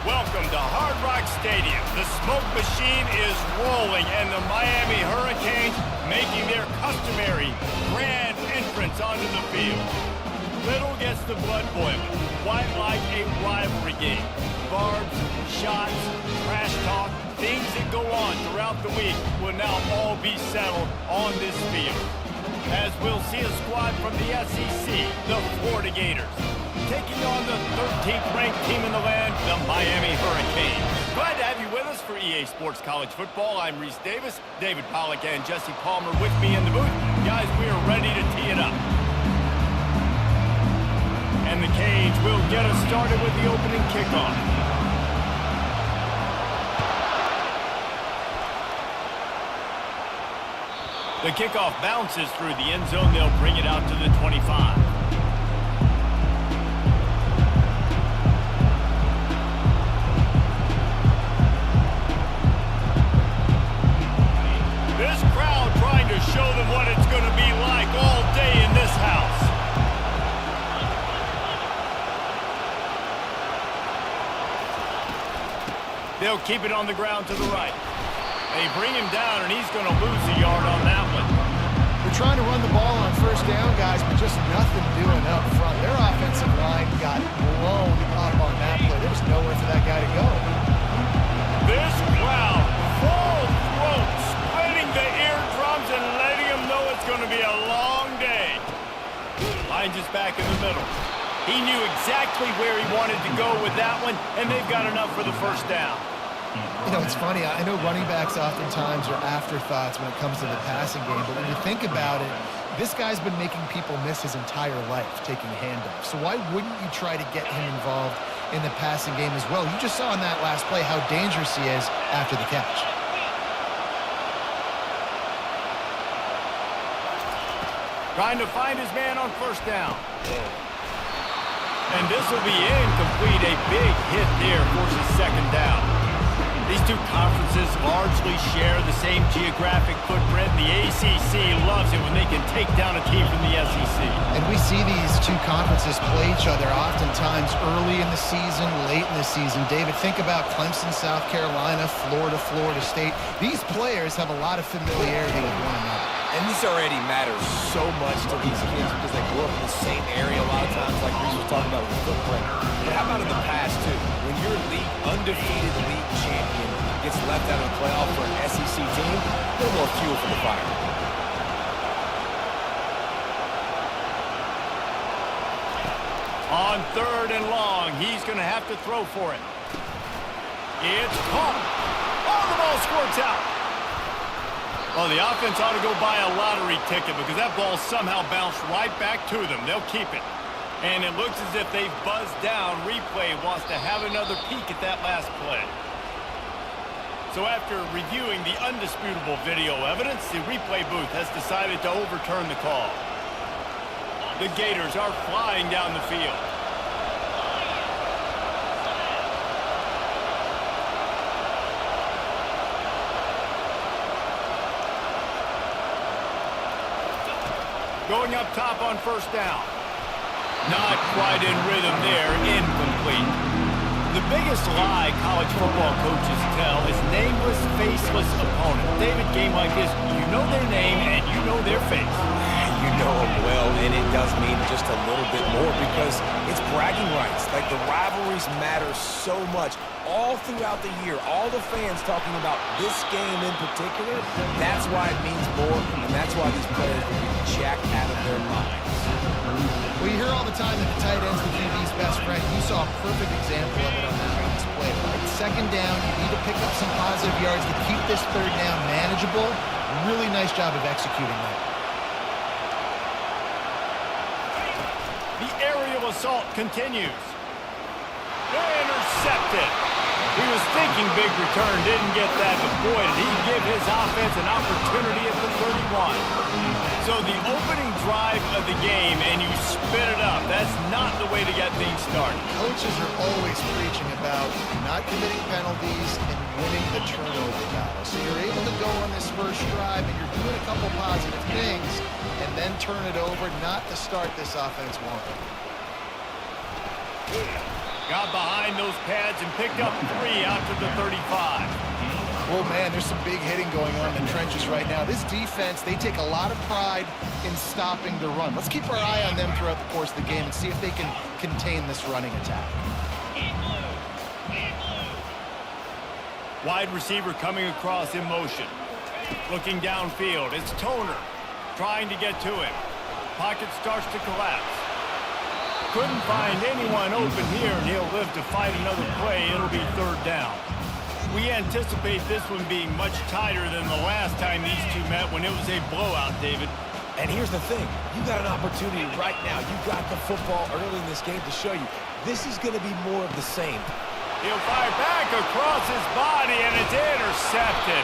Welcome to Hard Rock Stadium. The smoke machine is rolling, and the Miami Hurricanes making their customary grand entrance onto the field. Little gets the blood boiling, quite like a rivalry game. Barbs, shots, trash talk, things that go on throughout the week will now all be settled on this field. As we'll see a squad from the SEC, the Florida Gators, taking on the 13th ranked team in the land, the Miami Hurricanes. Glad to have you with us for EA Sports College Football. I'm Reese Davis, David Pollack and Jesse Palmer with me in the booth. Guys, we are ready to tee it up. And the Canes will get us started with the opening kickoff. The kickoff bounces through the end zone. They'll bring it out to the 25. This crowd trying to show them what it's going to be like all day in this house. They'll keep it on the ground to the right. They bring him down, and he's going to lose a yard on that one. They're trying to run the ball on first down, guys, but just nothing doing up front. Their offensive line got blown up on that play. There was nowhere for that guy to go. This crowd, full throat, splitting the eardrums and letting them know it's going to be a long day. Finds us back in the middle. He knew exactly where he wanted to go with that one, and they've got enough for the first down. You know, it's funny. I know running backs oftentimes are afterthoughts when it comes to the passing game, but when you think about it, this guy's been making people miss his entire life taking handoffs. So why wouldn't you try to get him involved in the passing game as well? You just saw in that last play how dangerous he is after the catch. Trying to find his man on first down. And this will be incomplete. A big hit there forces second down. These two conferences largely share the same geographic footprint. The ACC loves it when they can take down a team from the SEC. And we see these two conferences play each other oftentimes early in the season, late in the season. David, think about Clemson, South Carolina, Florida, Florida State. These players have a lot of familiarity with one another. And this already matters so much to these kids because they grew up in the same area a lot of times, like Reese was talking about with the footprint. But how about in the past, too? When your undefeated league champion gets left out of the playoff for an SEC team, a little more fuel for the fire. On third and long, he's going to have to throw for it. It's caught. Oh, the ball squirts out. Oh, the offense ought to go buy a lottery ticket because that ball somehow bounced right back to them. They'll keep it. And it looks as if they've buzzed down. Replay wants to have another peek at that last play. So after reviewing the undisputable video evidence, the replay booth has decided to overturn the call. The Gators are flying down the field. Going up top on first down. Not quite in rhythm there. Incomplete. The biggest lie college football coaches tell is nameless, faceless opponent. David, game like this, you know their name and you know their face. You know them well, and it does mean just a little bit more because it's bragging rights. Like, the rivalries matter so much all throughout the year. All the fans talking about this game in particular, that's why it means more, and that's why these players will be jacked out of their minds. Well, you hear all the time that the tight end's the QB's best friend. You saw a perfect example of it on that last play, right? Second down, you need to pick up some positive yards to keep this third down manageable. Really nice job of executing that. The aerial assault continues. Intercepted. He was thinking big return, didn't get that, but boy, did he give his offense an opportunity at the 31. So the opening drive of the game, and you spit it up. That's not the way to get things started. Coaches are always preaching about not committing penalties and winning the turnover battle. So you're able to go on this first drive, and you're doing a couple positive things, and then turn it over, not to start this offense wonky. Got behind those pads and picked up 3 out to the 35. Well, man, there's some big hitting going on in the trenches right now. This defense, they take a lot of pride in stopping the run. Let's keep our eye on them throughout the course of the game and see if they can contain this running attack. Wide receiver coming across in motion. Looking downfield, it's Toner trying to get to him. Pocket starts to collapse. Couldn't find anyone open here, and he'll live to fight another play. It'll be 3rd down. We anticipate this one being much tighter than the last time these two met when it was a blowout, David. And here's the thing. You got an opportunity right now. You got the football early in this game to show you. This is going to be more of the same. He'll fire back across his body, and it's intercepted.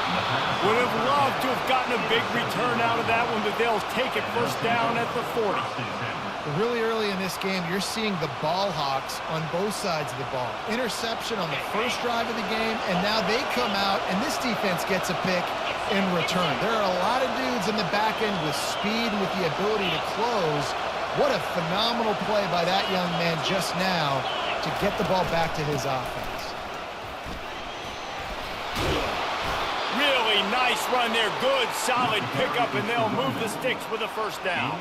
Would have loved to have gotten a big return out of that one, but they'll take it 1st down at the 40. Really early in this game, you're seeing the ball hawks on both sides of the ball. Interception on the first drive of the game, and now they come out, and this defense gets a pick in return. There are a lot of dudes in the back end with speed and with the ability to close. What a phenomenal play by that young man just now to get the ball back to his offense. Really nice run there. Good, solid pickup, and they'll move the sticks with a 1st down.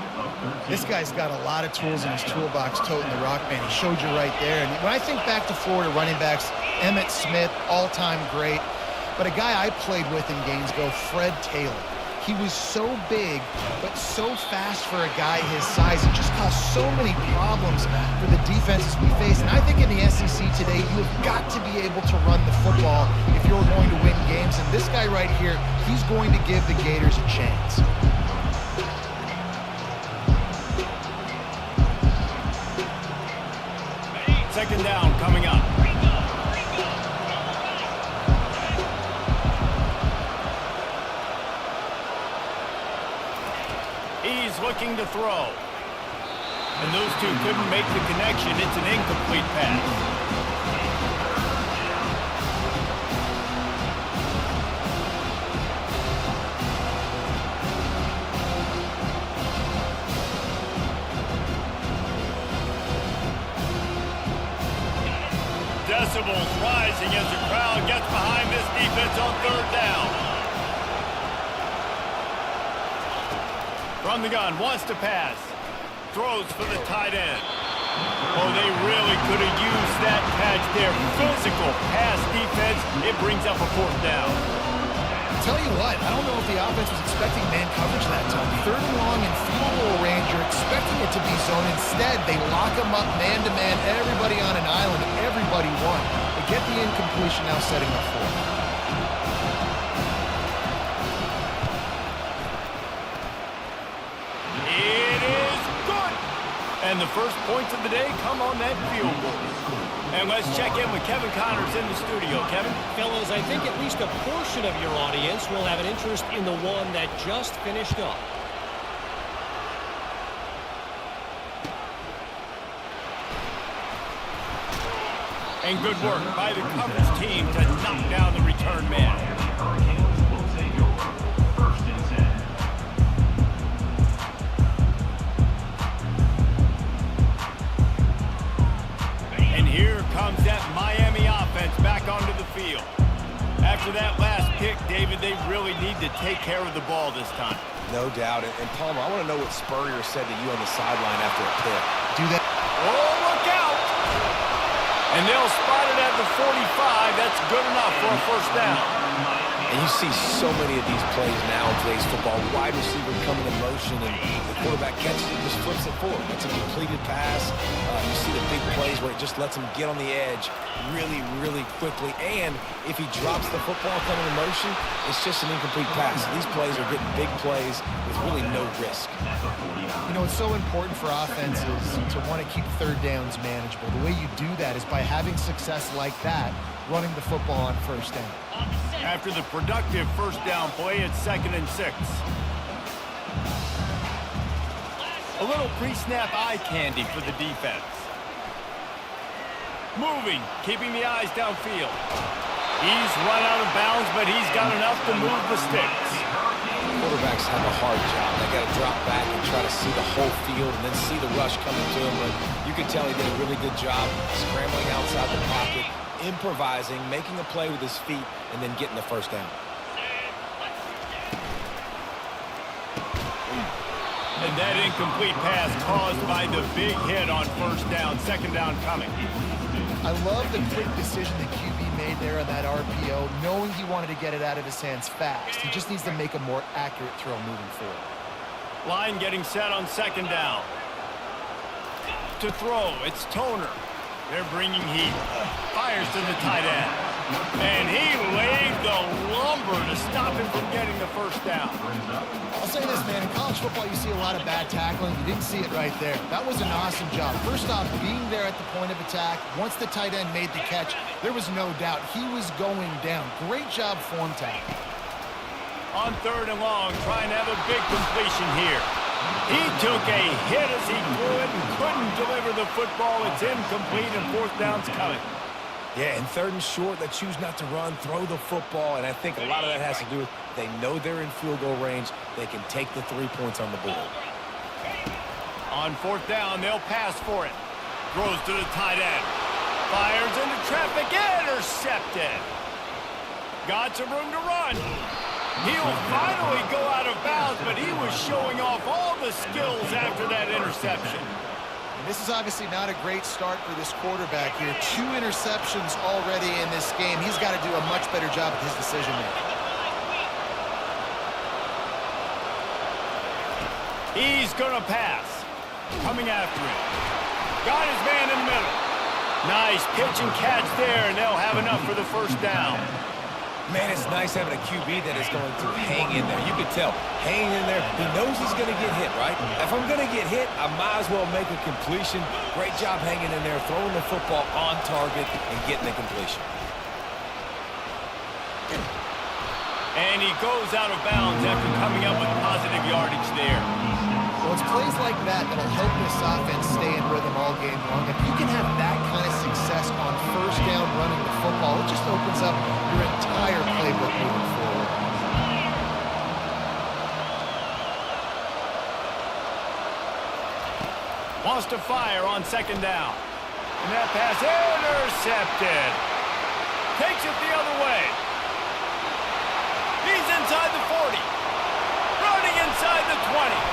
This guy's got a lot of tools in his toolbox, toting the rock, man. He showed you right there. And when I think back to Florida running backs, Emmitt Smith, all-time great. But a guy I played with in Gainesville, Fred Taylor. He was so big, but so fast for a guy his size. It just caused so many problems for the defenses we face. And I think in the SEC today, you've got to be able to run the football if you're going to win games. And this guy right here, he's going to give the Gators a chance. Second down coming up. He's looking to throw. And those two couldn't make the connection. It's an incomplete pass. Decibels rising as the crowd gets behind this defense on 3rd down. From the gun, wants to pass. Throws for the tight end. Oh, they really could have used that patch there. Physical pass defense. It brings up a 4th down. Tell you what, I don't know if the offense was expecting man coverage that time. 3rd and long in field goal range, you're expecting it to be zone. Instead, they lock them up man-to-man, everybody on an island, and everybody won. They get the incompletion now setting up 4th. And the first points of the day come on that field goal. And let's check in with Kevin Connors in the studio. Kevin? Fellas, I think at least a portion of your audience will have an interest in the one that just finished up. And good work by the coverage team to knock down the return man. Comes that Miami offense back onto the field. After that last pick, David, they really need to take care of the ball this time. No doubt. And Palmer, I want to know what Spurrier said to you on the sideline after a pick. Do that. Oh, look out! And they'll spot it at the 45. That's good enough for a 1st down. And you see so many of these plays now in today's football. Wide receiver coming in motion, and the quarterback catches it, just flips it forward. It's a completed pass. You see the big plays where it just lets him get on the edge really, really quickly. And if he drops the football coming in motion, it's just an incomplete pass. These plays are getting big plays with really no risk. You know, it's so important for offenses to want to keep 3rd downs manageable. The way you do that is by having success like that, running the football on 1st down. After the productive 1st down play, it's 2nd and 6. A little pre-snap eye candy for the defense. Moving, keeping the eyes downfield. He's run out of bounds, but he's got enough to move the sticks. quarterbacks have a hard job. They got to drop back and try to see the whole field and then see the rush coming to him. But you can tell he did a really good job scrambling outside the pocket, improvising, making a play with his feet, and then getting the first down. And that incomplete pass caused by the big hit on first down. Second down coming. I love the quick decision the QB made there on that RPO, knowing he wanted to get it out of his hands fast. He just needs to make a more accurate throw moving forward. Line getting set on second down. To throw, it's Toner. They're bringing heat. Fires to the tight end. And he laid the lumber to stop him from getting the first down. I'll say this, man. In college football, you see a lot of bad tackling. You didn't see it right there. That was an awesome job. First off, being there at the point of attack. Once the tight end made the catch, there was no doubt he was going down. Great job form tackling. On third and long, trying to have a big completion here. He took a hit as he threw it and couldn't deliver the football. It's incomplete and fourth down's coming. Yeah, and third and short, they choose not to run, throw the football, and I think a lot of that has to do with they know they're in field goal range. They can take the 3 points on the board. On fourth down, they'll pass for it. Throws to the tight end. Fires into traffic, intercepted. Got some room to run. He'll finally go out of bounds, but he was showing off all the skills after that interception. This is obviously not a great start for this quarterback here. 2 interceptions already in this game. He's got to do a much better job with his decision-making. He's going to pass. Coming after him. Got his man in the middle. Nice pitch and catch there, and they'll have enough for the first down. Man, it's nice having a QB that is going to hang in there. You can tell, hanging in there, he knows he's going to get hit, right? If I'm going to get hit, I might as well make a completion. Great job hanging in there, throwing the football on target and getting the completion. And he goes out of bounds after coming up with positive yardage there. Well, it's plays like that that'll help this offense stay in rhythm all game long. If you can have that kind of success on first down running the football, it just opens up your entire playbook moving forward. Wants to fire on second down. And that pass intercepted. Takes it the other way. He's inside the 40. Running inside the 20.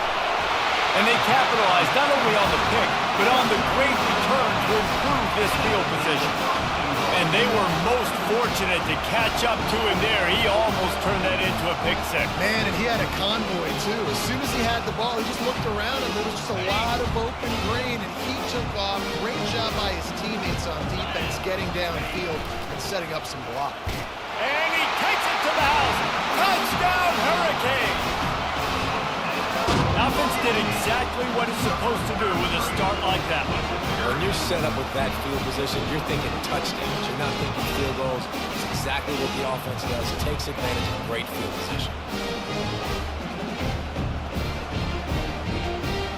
And they capitalized not only on the pick, but on the great return to improve this field position. And they were most fortunate to catch up to him there. He almost turned that into a pick six. Man, and he had a convoy, too. As soon as he had the ball, he just looked around, and there was just a lot of open grain, and he took off. Great job by his teammates on defense, getting downfield and setting up some block. And he takes it to the house. Touchdown, Hurricane! Offense did exactly what it's supposed to do with a start like that one. When you're set up with that field position, you're thinking touchdowns. You're not thinking field goals. It's exactly what the offense does. It takes advantage of great field position.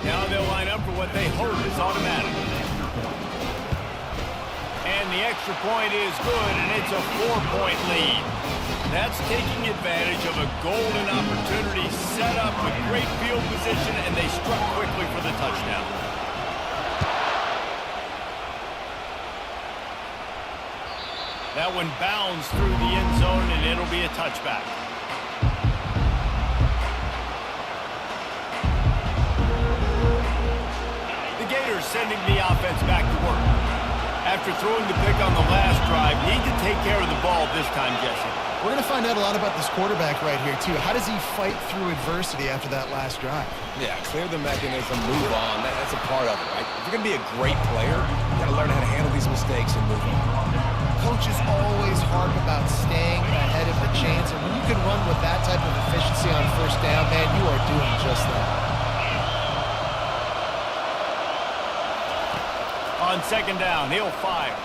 Now they'll line up for what they hope is automatic. And the extra point is good, and it's a 4-point lead. That's taking advantage of a golden opportunity set up with great field position, and they struck quickly for the touchdown. That one bounds through the end zone, and it'll be a touchback. The Gators sending the offense back to work. After throwing the pick on the last drive, need to take care of the ball this time, Jesse. We're going to find out a lot about this quarterback right here, too. How does he fight through adversity after that last drive? Yeah, clear the mechanism, move on. That's a part of it, right? If you're going to be a great player, you got to learn how to handle these mistakes and move on. Coaches always harp about staying ahead of the chains, and when you can run with that type of efficiency on first down, man, you are doing just that. On second down, he'll fire.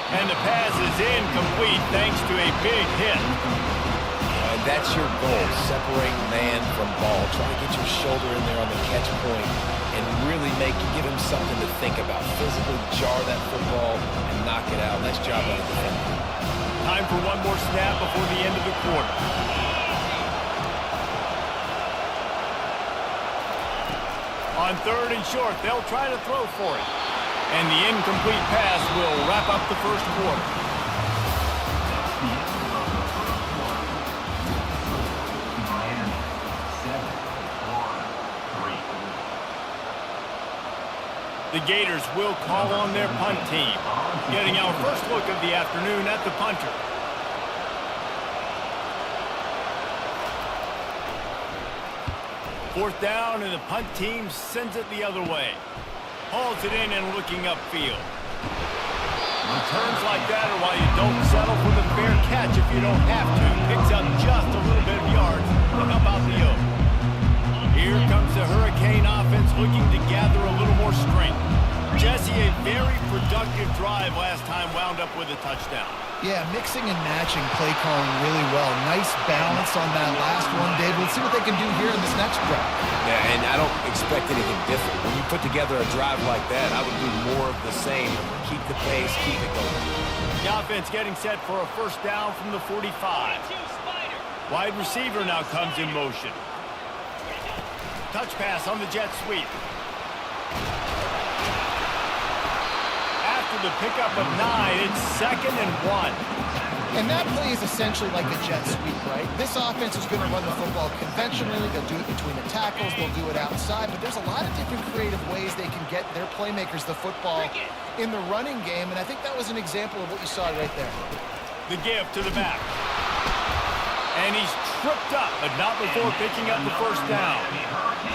And the pass is incomplete thanks to a big hit. And That's your goal, separate man from ball. Try to get your shoulder in there on the catch point and really give him something to think about. Physically jar that football and knock it out. Nice job by the defender. Time for one more snap before the end of the quarter. On 3rd and short, they'll try to throw for it. And the incomplete pass will wrap up the first quarter. The Gators will call on their punt team. Getting our first look of the afternoon at the punter. Fourth down, and the punt team sends it the other way. Hauls it in and looking upfield. Returns like that are why you don't settle for the fair catch if you don't have to. Picks up just a little bit of yards to help out the yoke. Here comes the Hurricane offense looking to gather a little more strength. Jesse, a very productive drive last time wound up with a touchdown. Yeah, mixing and matching play calling really well. Nice balance on that last one, Dave. Let's see what they can do here in this next drive. Yeah, and I don't expect anything different. When you put together a drive like that, I would do more of the same. Keep the pace, keep it going. The offense getting set for a first down from the 45. Wide receiver now comes in motion. Touch pass on the jet sweep. After the pickup of 9, it's 2nd and 1. And that play is essentially like a jet sweep, right? This offense is going to run the football conventionally. They'll do it between the tackles. They'll do it outside. But there's a lot of different creative ways they can get their playmakers the football in the running game. And I think that was an example of what you saw right there. The give to the back. And he's tripped up, but not before picking up the first down.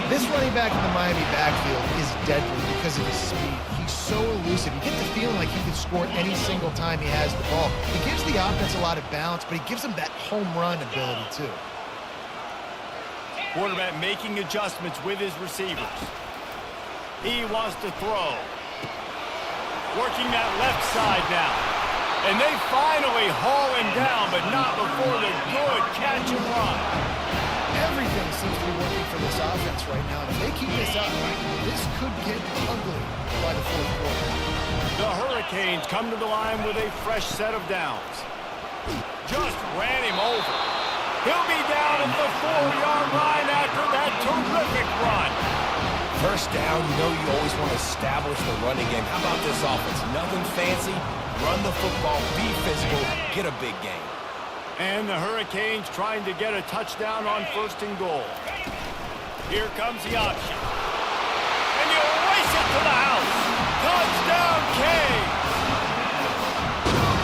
This running back in the Miami backfield is deadly because of his speed. He's so elusive. You get the feeling like he can score any single time he has the ball. He gives the offense a lot of balance, but he gives them that home run ability too. Quarterback making adjustments with his receivers. He wants to throw. Working that left side now. And they finally haul him down, but not before the good catch and run. Everything seems to be working for this offense right now. If they keep this up, this could get ugly by the fourth quarter. The Hurricanes come to the line with a fresh set of downs. Just ran him over. He'll be down at the 4-yard line after that terrific run. First down, you always want to establish the running game. How about this offense? Nothing fancy. Run the football, be physical, get a big game. And the Hurricanes trying to get a touchdown on 1st and goal. Here comes the option. And you race it to the house. Touchdown, Canes!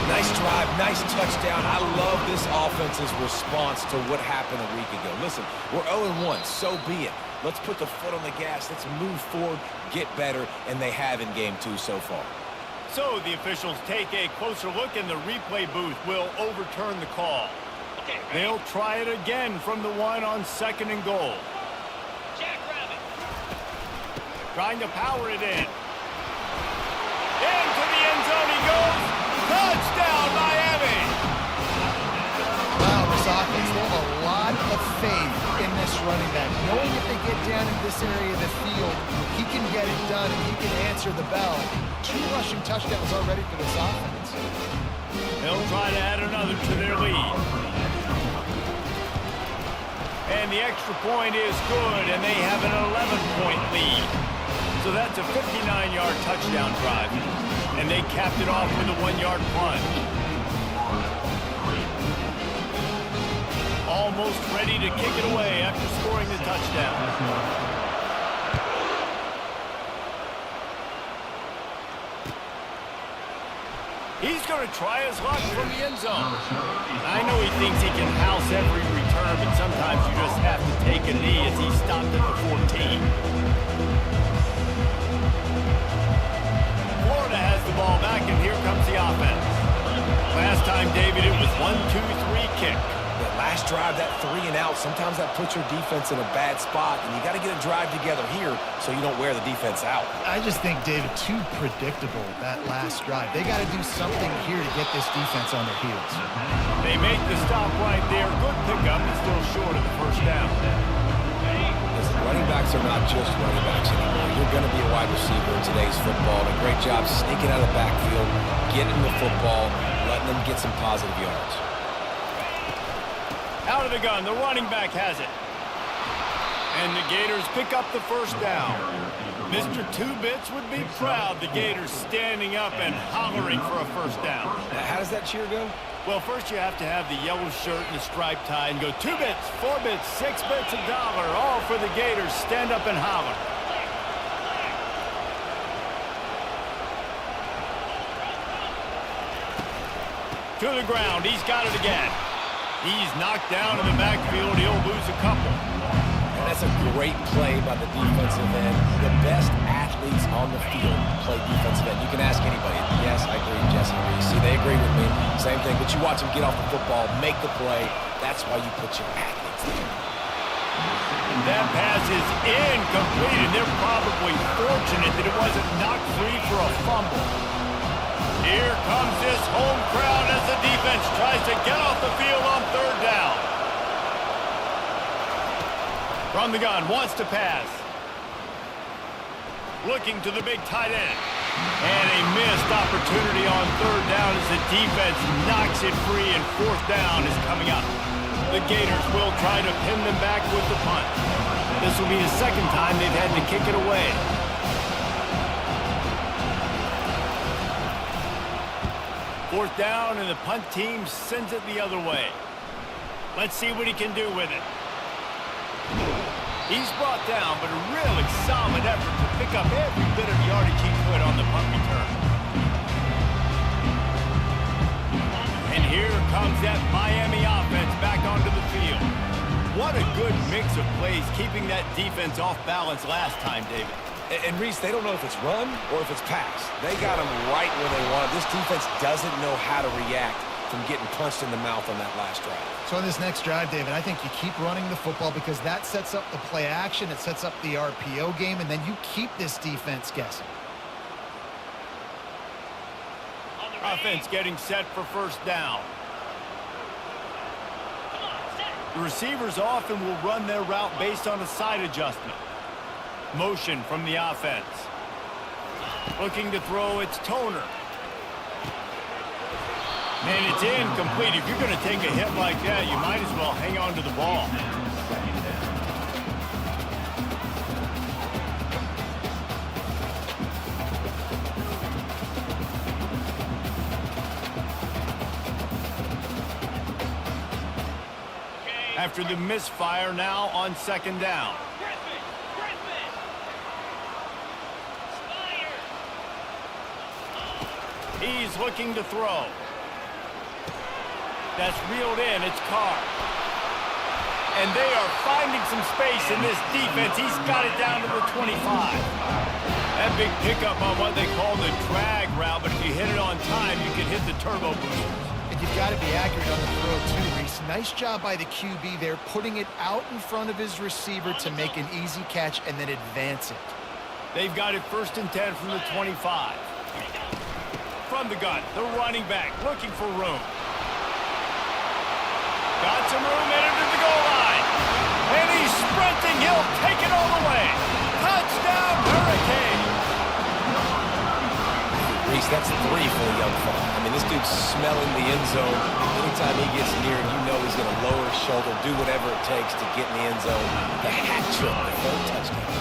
Nice drive, nice touchdown. I love this offense's response to what happened a week ago. Listen, we're 0-1, so be it. Let's put the foot on the gas. Let's move forward, get better, and they have in game 2 so far. So the officials take a closer look, and the replay booth will overturn the call. They'll try it again from the 1 on 2nd and goal. Trying to power it in. Into the end zone he goes. Touchdown, Miami! Wow, this offense, they have a lot of faith in this running back. Knowing if they get down in this area of the field, he can get it done and he can answer the bell. 2 rushing touchdowns already for this offense. They'll try to add another to their lead. And the extra point is good, and they have an 11-point lead. So that's a 59-yard touchdown drive. And they capped it off with a 1-yard plunge. Almost ready to kick it away after scoring the touchdown. He's going to try his luck from the end zone. I know he thinks he can house every return, but sometimes you just have to take a knee as he stopped at the 14. Florida has the ball back, and here comes the offense. Last time, David, it was 1-2-3 kick. But last last drive, that 3 and out, sometimes that puts your defense in a bad spot, and you got to get a drive together here so you don't wear the defense out. I just think, David, too predictable, that last drive. They got to do something here to get this defense on their heels. They make the stop right there. Good pickup, but still short of the first down. Listen, running backs are not just running backs anymore. You're going to be a wide receiver in today's football. And a great job sneaking out of the backfield, getting the football, letting them get some positive yards. Out of the gun, the running back has it. And the Gators pick up the first down. Mr. Two Bits would be proud. The Gators standing up and hollering for a first down. Now, how does that cheer go? Well, first you have to have the yellow shirt and the striped tie and go 2 bits, 4 bits, 6 bits, $1, all for the Gators. Stand up and holler. To the ground. He's got it again. He's knocked down in the backfield. He'll lose a couple. And that's a great play by the defensive end. The best athletes on the field play defensive end. You can ask anybody. Yes, I agree, Jesse. See, they agree with me. Same thing. But you watch them get off the football, make the play. That's why you put your athletes there. That pass is incomplete, and they're probably fortunate that it wasn't knocked free for a fumble. Here comes this home crowd as the defense tries to get off the field on third down. From the gun, wants to pass. Looking to the big tight end. And a missed opportunity on third down as the defense knocks it free, and fourth down is coming up. The Gators will try to pin them back with the punt. This will be the second time they've had to kick it away. Fourth down, and the punt team sends it the other way. Let's see what he can do with it. He's brought down, but a really solid effort to pick up every bit of yardage he could on the punt return. And here comes that Miami offense back onto the field. What a good mix of plays, keeping that defense off balance last time, David. And Reese, they don't know if it's run or if it's pass. They got them right where they want it. This defense doesn't know how to react from getting punched in the mouth on that last drive. So on this next drive, David, I think you keep running the football because that sets up the play action, it sets up the RPO game, and then you keep this defense guessing. Offense getting set for first down. The receivers often will run their route based on a side adjustment. Motion from the offense. Looking to throw, it's Toner. And it's incomplete. If you're going to take a hit like that, you might as well hang on to the ball. After the misfire, now on second down. He's looking to throw. That's reeled in. It's Carr. And they are finding some space in this defense. He's got it down to the 25. That big pickup on what they call the drag route, but if you hit it on time, you can hit the turbo booster. And you've got to be accurate on the throw too, Reese. Nice job by the QB there, putting it out in front of his receiver to make an easy catch and then advance it. They've got it 1st and 10 from the 25. From the gun, the running back looking for room. Got some room, entered the goal line. And he's sprinting. He'll take it all the way. Touchdown, Hurricane. Reese, that's 3 for the young fella. I mean, this dude's smelling the end zone. Anytime he gets near, you know he's going to lower his shoulder, do whatever it takes to get in the end zone. The hat trick, the 3rd touchdown.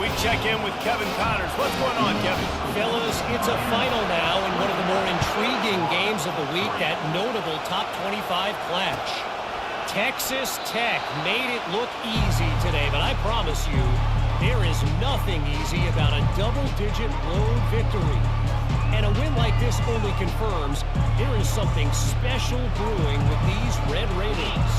We check in with Kevin Connors. What's going on, Kevin? Fellas, it's a final now in one of the more intriguing games of the week, that notable top 25 clash. Texas Tech made it look easy today, but I promise you, there is nothing easy about a double-digit road victory. And a win like this only confirms there is something special brewing with these Red Raiders.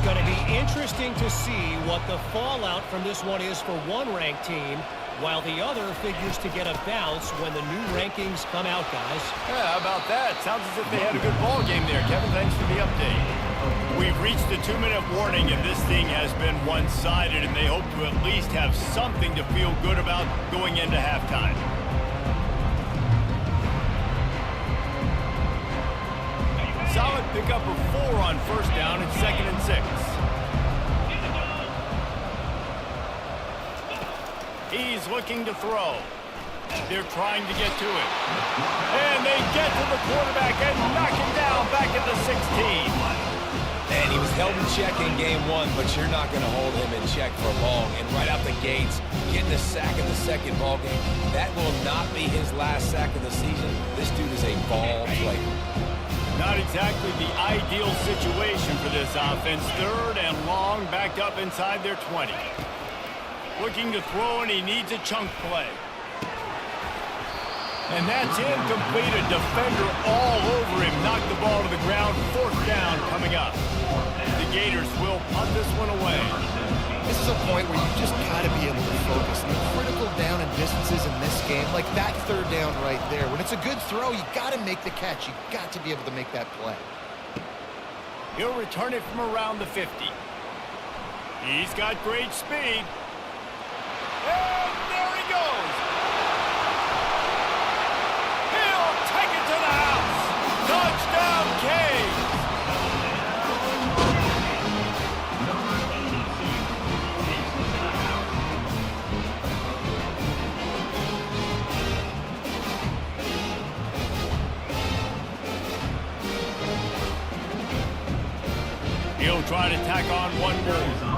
Going to be interesting to see what the fallout from this one is for one ranked team, while the other figures to get a bounce when the new rankings come out, guys. Yeah, how about that? Sounds as if they had a good ball game there. Kevin, thanks for the update. We've reached the 2-minute warning, and this thing has been one-sided, and they hope to at least have something to feel good about going into halftime. Solid pickup of 4 on first down and 2nd and 6. He's looking to throw. They're trying to get to it. And they get to the quarterback and knock him down back at the 16. And he was held in check in game 1, but you're not going to hold him in check for long. And right out the gates, getting a sack in the second ball game, that will not be his last sack of the season. This dude is a ball player. Not exactly the ideal situation for this offense. 3rd and long, backed up inside their 20. Looking to throw, and he needs a chunk play. And that's incomplete. A defender all over him. Knocked the ball to the ground. 4th down coming up. The Gators will punt this one away. This is a point where you just got to be able to focus. The critical down and distances in this game, like that 3rd down right there. When it's a good throw, you got to make the catch. You got to be able to make that play. He'll return it from around the 50. He's got great speed. And there he goes. He'll take it to the house. Touchdown, Canes. He'll try to tack on one more.